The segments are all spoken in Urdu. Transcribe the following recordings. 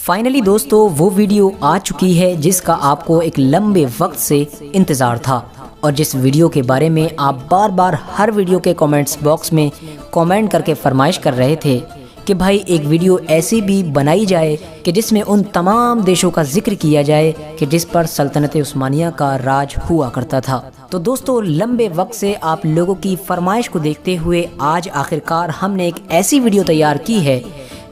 فائنلی دوستو وہ ویڈیو آ چکی ہے جس کا آپ کو ایک لمبے وقت سے انتظار تھا، اور جس ویڈیو کے بارے میں آپ بار بار ہر ویڈیو کے کومنٹس باکس میں کومنٹ کر کے فرمائش کر رہے تھے کہ بھائی ایک ویڈیو ایسی بھی بنائی جائے کہ جس میں ان تمام دیشوں کا ذکر کیا جائے کہ جس پر سلطنت عثمانیہ کا راج ہوا کرتا تھا۔ تو دوستو لمبے وقت سے آپ لوگوں کی فرمائش کو دیکھتے ہوئے آج آخرکار ہم نے ایک ایسی ویڈیو تیار کی ہے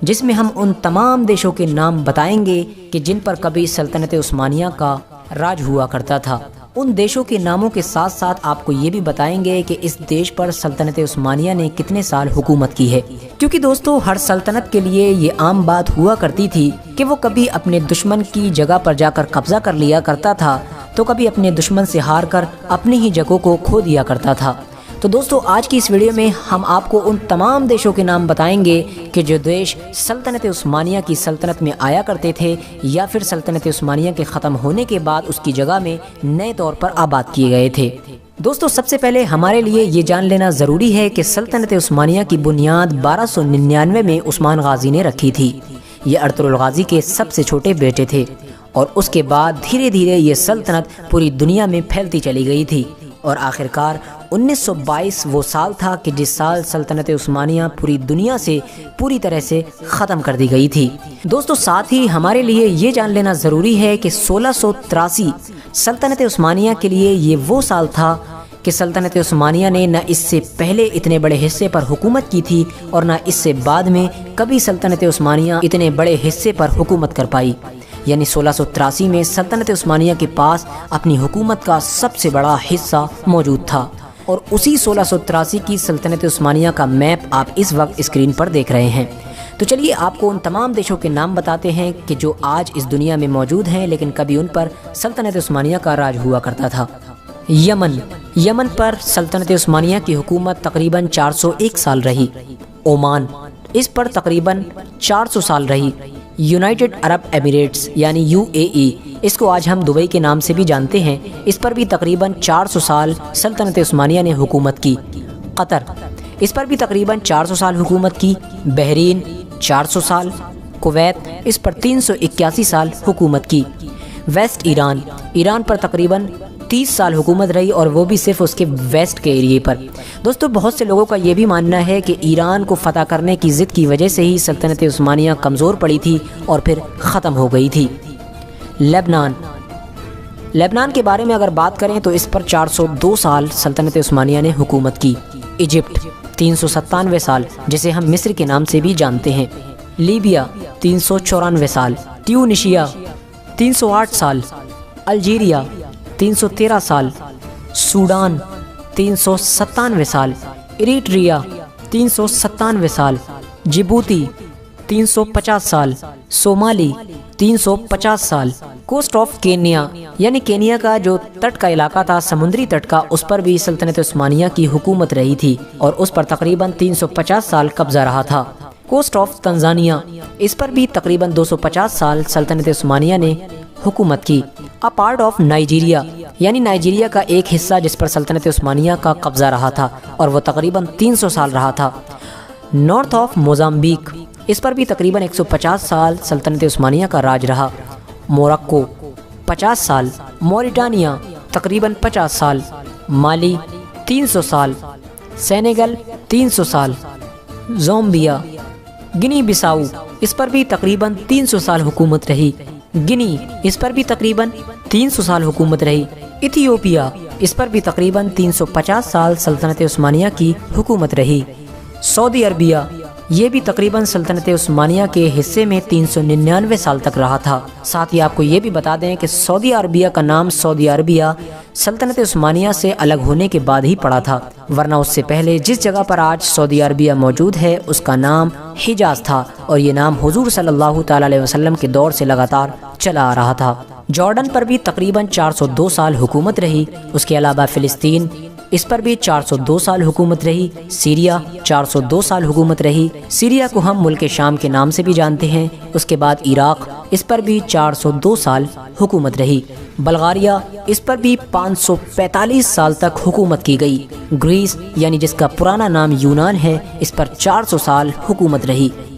جس میں ہم ان تمام دیشوں کے نام بتائیں گے کہ جن پر کبھی سلطنت عثمانیہ کا راج ہوا کرتا تھا۔ ان دیشوں کے ناموں کے ساتھ ساتھ آپ کو یہ بھی بتائیں گے کہ اس دیش پر سلطنت عثمانیہ نے کتنے سال حکومت کی ہے، کیونکہ دوستو ہر سلطنت کے لیے یہ عام بات ہوا کرتی تھی کہ وہ کبھی اپنے دشمن کی جگہ پر جا کر قبضہ کر لیا کرتا تھا تو کبھی اپنے دشمن سے ہار کر اپنی ہی جگہوں کو کھو دیا کرتا تھا۔ تو دوستو آج کی اس ویڈیو میں ہم آپ کو ان تمام دیشوں کے نام بتائیں گے کہ جو دیش سلطنت عثمانیہ کی سلطنت میں آیا کرتے تھے یا پھر سلطنت عثمانیہ کے ختم ہونے کے بعد اس کی جگہ میں نئے طور پر آباد کیے گئے تھے۔ دوستو سب سے پہلے ہمارے لیے یہ جان لینا ضروری ہے کہ سلطنت عثمانیہ کی بنیاد 1299 میں عثمان غازی نے رکھی تھی۔ یہ ارطغرل غازی کے سب سے چھوٹے بیٹے تھے، اور اس کے بعد دھیرے دھیرے یہ سلطنت پوری دنیا میں پھیلتی چلی گئی تھی، اور آخرکار 1922 وہ سال تھا کہ جس سال سلطنت عثمانیہ پوری دنیا سے پوری طرح سے ختم کر دی گئی تھی۔ دوستو ساتھ ہی ہمارے لیے یہ جان لینا ضروری ہے کہ 1683 سلطنت عثمانیہ کے لیے یہ وہ سال تھا کہ سلطنت عثمانیہ نے نہ اس سے پہلے اتنے بڑے حصے پر حکومت کی تھی اور نہ اس سے بعد میں کبھی سلطنت عثمانیہ اتنے بڑے حصے پر حکومت کر پائی۔ یعنی 1683 میں سلطنت عثمانیہ کے پاس اپنی حکومت کا سب سے بڑا حصہ موجود تھا، اور اسی 1683 کی سلطنت عثمانیہ کا میپ آپ اس وقت اسکرین پر دیکھ رہے ہیں۔ تو چلیے آپ کو ان تمام دیشوں کے نام بتاتے ہیں کہ جو آج اس دنیا میں موجود ہیں لیکن کبھی ان پر سلطنت عثمانیہ کا راج ہوا کرتا تھا۔ یمن پر سلطنت عثمانیہ کی حکومت تقریباً 401 سال رہی۔ عمان، اس پر تقریباً 400 سال رہی۔ یونائٹڈ عرب ایمریٹس یعنی UAE، اس کو آج ہم دبئی کے نام سے بھی جانتے ہیں، اس پر بھی تقریباً 400 سال سلطنت عثمانیہ نے حکومت کی۔ قطر، اس پر بھی تقریباً 400 سال حکومت کی۔ بحرین 400 سال۔ کویت، اس پر 381 سال حکومت کی۔ ویسٹ ایران پر تقریباً 30 سال حکومت رہی، اور وہ بھی صرف اس کے ویسٹ کے ایریے پر۔ دوستو بہت سے لوگوں کا یہ بھی ماننا ہے کہ ایران کو فتح کرنے کی ضد کی وجہ سے ہی سلطنت عثمانیہ کمزور پڑی تھی اور پھر ختم ہو گئی تھی۔ لبنان کے بارے میں اگر بات کریں تو اس پر 402 سال سلطنت عثمانیہ نے حکومت کی۔ ایجپٹ 397 سال، جسے ہم مصر کے نام سے بھی جانتے ہیں۔ لیبیا 394 سال۔ ٹیونشیا 308 سال۔ الجیریا 313 سال۔ سوڈان 397 سال۔ اریٹریا 397 سال۔ جبوتی 350 سال۔ صومالی 350 سال۔ کوسٹ آف کینیا یعنی کینیا کا جو تٹ کا علاقہ تھا، سمندری تٹ کا، اس پر بھی سلطنت عثمانیہ کی حکومت رہی تھی، اور اس پر تقریباً 350 سال قبضہ رہا تھا۔ کوسٹ آف تنزانیہ، اس پر بھی تقریباً 250 سال سلطنت عثمانیہ نے حکومت کی۔ پارٹ آف نائجیریا یعنی نائجیریا کا ایک حصہ جس پر سلطنت عثمانیہ کا قبضہ رہا تھا، اور وہ تقریباً 300 سال رہا تھا۔ نارتھ آف موزمبیق، اس پر بھی تقریباً 150 سال سلطنت عثمانیہ کا راج رہا۔ موراکو 50 سال۔ موریٹانیہ تقریباً 50 سال۔ مالی 300 سال۔ سینیگل 300 سال۔ زامبیا، گنی بساؤ، اس پر بھی تقریباً 300 سال حکومت رہی۔ گنی، اس پر بھی تقریباً 300 سال حکومت رہی۔ ایتھیوپیا، اس پر بھی تقریباً 350 سال سلطنت عثمانیہ کی حکومت رہی۔ سعودی عربیہ، یہ بھی تقریباً سلطنت عثمانیہ کے حصے میں 399 سال تک رہا تھا۔ ساتھ ہی آپ کو یہ بھی بتا دیں کہ سعودی عربیہ کا نام سعودی عربیہ سلطنت عثمانیہ سے الگ ہونے کے بعد ہی پڑا تھا، ورنہ اس سے پہلے جس جگہ پر آج سعودی عربیہ موجود ہے اس کا نام حجاز تھا، اور یہ نام حضور صلی اللہ تعالی علیہ وسلم کے دور سے لگاتار چلا آ رہا تھا۔ جارڈن پر بھی تقریباً 402 سال حکومت رہی۔ اس کے علاوہ فلسطین، اس پر بھی 402 سال حکومت رہی۔ سیریا 402 سال حکومت رہی۔ سیریا کو ہم ملک شام کے نام سے بھی جانتے ہیں۔ اس کے بعد عراق، اس پر بھی 402 سال حکومت رہی۔ بلغاریہ، اس پر بھی 545 سال تک حکومت کی گئی۔ گریس یعنی جس کا پرانا نام یونان ہے، اس پر 400 سال حکومت رہی۔